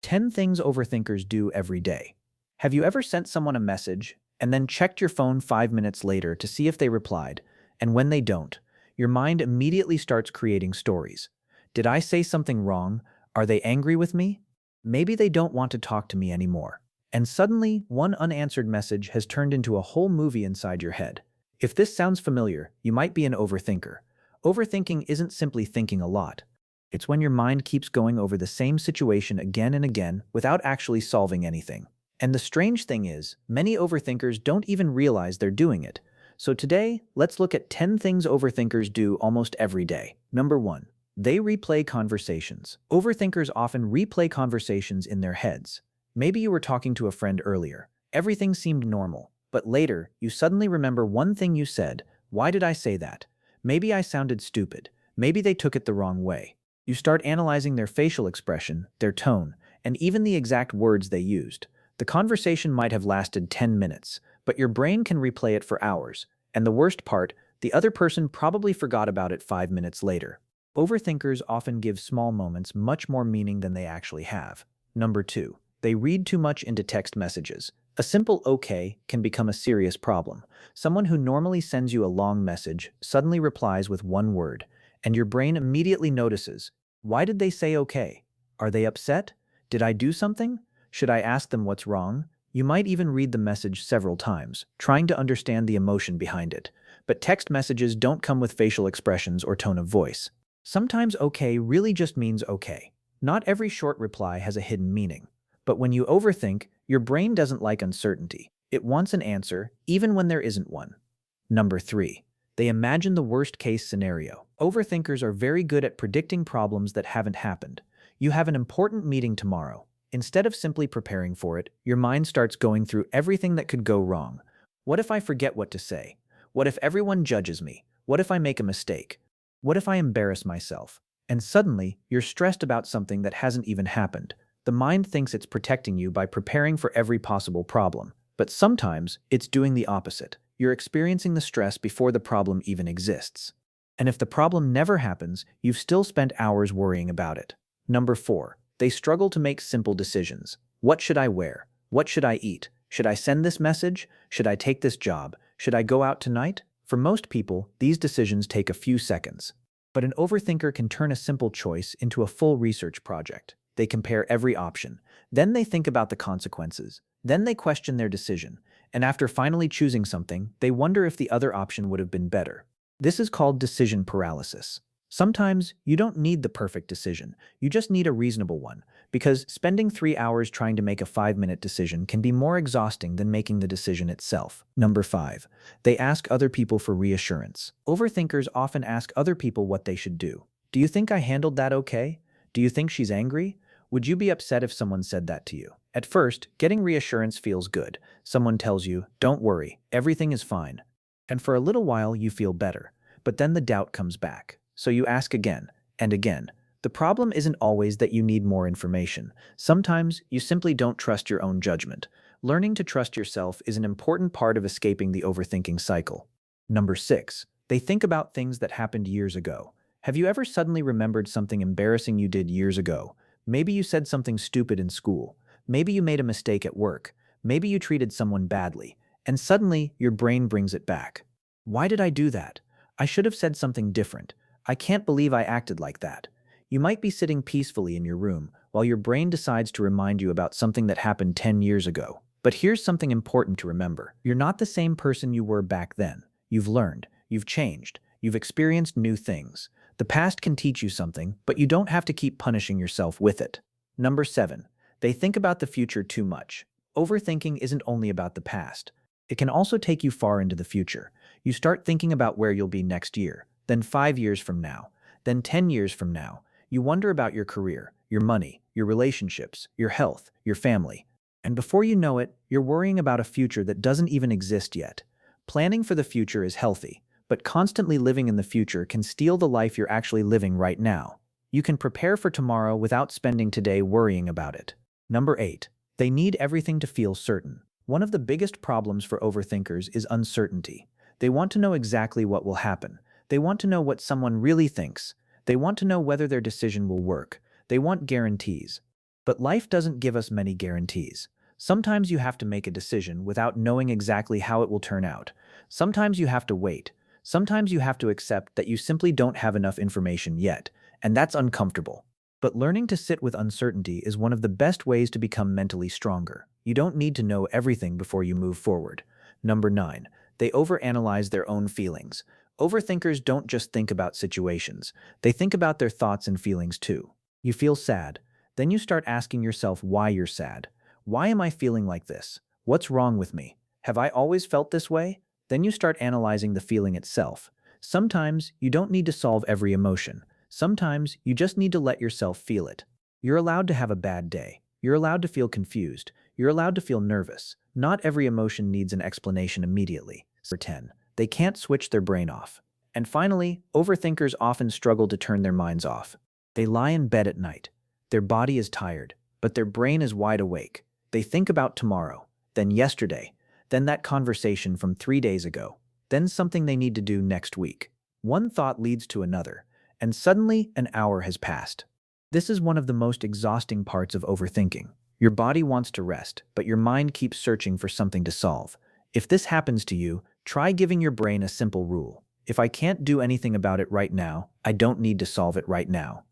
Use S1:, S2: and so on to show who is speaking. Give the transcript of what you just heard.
S1: 10 things overthinkers do every day. Have you ever sent someone a message and then checked your phone 5 minutes later to see if they replied? And when they don't, your mind immediately starts creating stories. Did I say something wrong? Are they angry with me? Maybe they don't want to talk to me anymore. And suddenly, one unanswered message has turned into a whole movie inside your head. If this sounds familiar, you might be an overthinker. Overthinking isn't simply thinking a lot. It's when your mind keeps going over the same situation again and again without actually solving anything. And the strange thing is, many overthinkers don't even realize they're doing it. So today, let's look at 10 things overthinkers do almost every day. Number 1. They replay conversations. Overthinkers often replay conversations in their heads. Maybe you were talking to a friend earlier. Everything seemed normal, but later, you suddenly remember one thing you said. Why did I say that? Maybe I sounded stupid. Maybe they took it the wrong way. You start analyzing their facial expression, their tone, and even the exact words they used. The conversation might have lasted 10 minutes, but your brain can replay it for hours. And the worst part, the other person probably forgot about it 5 minutes later. Overthinkers often give small moments much more meaning than they actually have. Number 2. They read too much into text messages. A simple "okay" can become a serious problem. Someone who normally sends you a long message suddenly replies with one word, and your brain immediately notices. Why did they say okay? Are they upset? Did I do something? Should I ask them what's wrong? You might even read the message several times, trying to understand the emotion behind it. But text messages don't come with facial expressions or tone of voice. Sometimes okay really just means okay. Not every short reply has a hidden meaning. But when you overthink, your brain doesn't like uncertainty. It wants an answer, even when there isn't one. Number 3. They imagine the worst-case scenario. Overthinkers are very good at predicting problems that haven't happened. You have an important meeting tomorrow. Instead of simply preparing for it, your mind starts going through everything that could go wrong. What if I forget what to say? What if everyone judges me? What if I make a mistake? What if I embarrass myself? And suddenly, you're stressed about something that hasn't even happened. The mind thinks it's protecting you by preparing for every possible problem. But sometimes, it's doing the opposite. You're experiencing the stress before the problem even exists. And if the problem never happens, you've still spent hours worrying about it. Number 4. They struggle to make simple decisions. What should I wear? What should I eat? Should I send this message? Should I take this job? Should I go out tonight? For most people, these decisions take a few seconds. But an overthinker can turn a simple choice into a full research project. They compare every option. Then they think about the consequences. Then they question their decision. And after finally choosing something, they wonder if the other option would have been better. This is called decision paralysis. Sometimes you don't need the perfect decision, you just need a reasonable one, because spending 3 hours trying to make a 5-minute decision can be more exhausting than making the decision itself. Number 5. They ask other people for reassurance. Overthinkers often ask other people what they should do. Do you think I handled that okay? Do you think she's angry? Would you be upset if someone said that to you? At first, getting reassurance feels good. Someone tells you, don't worry, everything is fine. And for a little while you feel better. But then the doubt comes back. So you ask again and again. The problem isn't always that you need more information. Sometimes you simply don't trust your own judgment. Learning to trust yourself is an important part of escaping the overthinking cycle. Number 6. They think about things that happened years ago. Have you ever suddenly remembered something embarrassing you did years ago? Maybe you said something stupid in school. Maybe you made a mistake at work. Maybe you treated someone badly. And suddenly, your brain brings it back. Why did I do that? I should have said something different. I can't believe I acted like that. You might be sitting peacefully in your room while your brain decides to remind you about something that happened 10 years ago. But here's something important to remember. You're not the same person you were back then. You've learned, you've changed, you've experienced new things. The past can teach you something, but you don't have to keep punishing yourself with it. Number 7. They think about the future too much. Overthinking isn't only about the past. It can also take you far into the future. You start thinking about where you'll be next year, then 5 years from now, then 10 years from now. You wonder about your career, your money, your relationships, your health, your family. And before you know it, you're worrying about a future that doesn't even exist yet. Planning for the future is healthy, but constantly living in the future can steal the life you're actually living right now. You can prepare for tomorrow without spending today worrying about it. Number 8. They need everything to feel certain. One of the biggest problems for overthinkers is uncertainty. They want to know exactly what will happen. They want to know what someone really thinks. They want to know whether their decision will work. They want guarantees. But life doesn't give us many guarantees. Sometimes you have to make a decision without knowing exactly how it will turn out. Sometimes you have to wait. Sometimes you have to accept that you simply don't have enough information yet, and that's uncomfortable. But learning to sit with uncertainty is one of the best ways to become mentally stronger. You don't need to know everything before you move forward. Number 9. They overanalyze their own feelings. Overthinkers don't just think about situations, they think about their thoughts and feelings too. You feel sad. Then you start asking yourself why you're sad. Why am I feeling like this? What's wrong with me? Have I always felt this way? Then you start analyzing the feeling itself. Sometimes you don't need to solve every emotion. Sometimes you just need to let yourself feel it. You're allowed to have a bad day. You're allowed to feel confused. You're allowed to feel nervous. Not every emotion needs an explanation immediately. Number 10. They can't switch their brain off. And finally, overthinkers often struggle to turn their minds off. They lie in bed at night. Their body is tired, but their brain is wide awake. They think about tomorrow, then yesterday, then that conversation from 3 days ago, then something they need to do next week. One thought leads to another, and suddenly an hour has passed. This is one of the most exhausting parts of overthinking. Your body wants to rest, but your mind keeps searching for something to solve. If this happens to you, try giving your brain a simple rule. If I can't do anything about it right now, I don't need to solve it right now.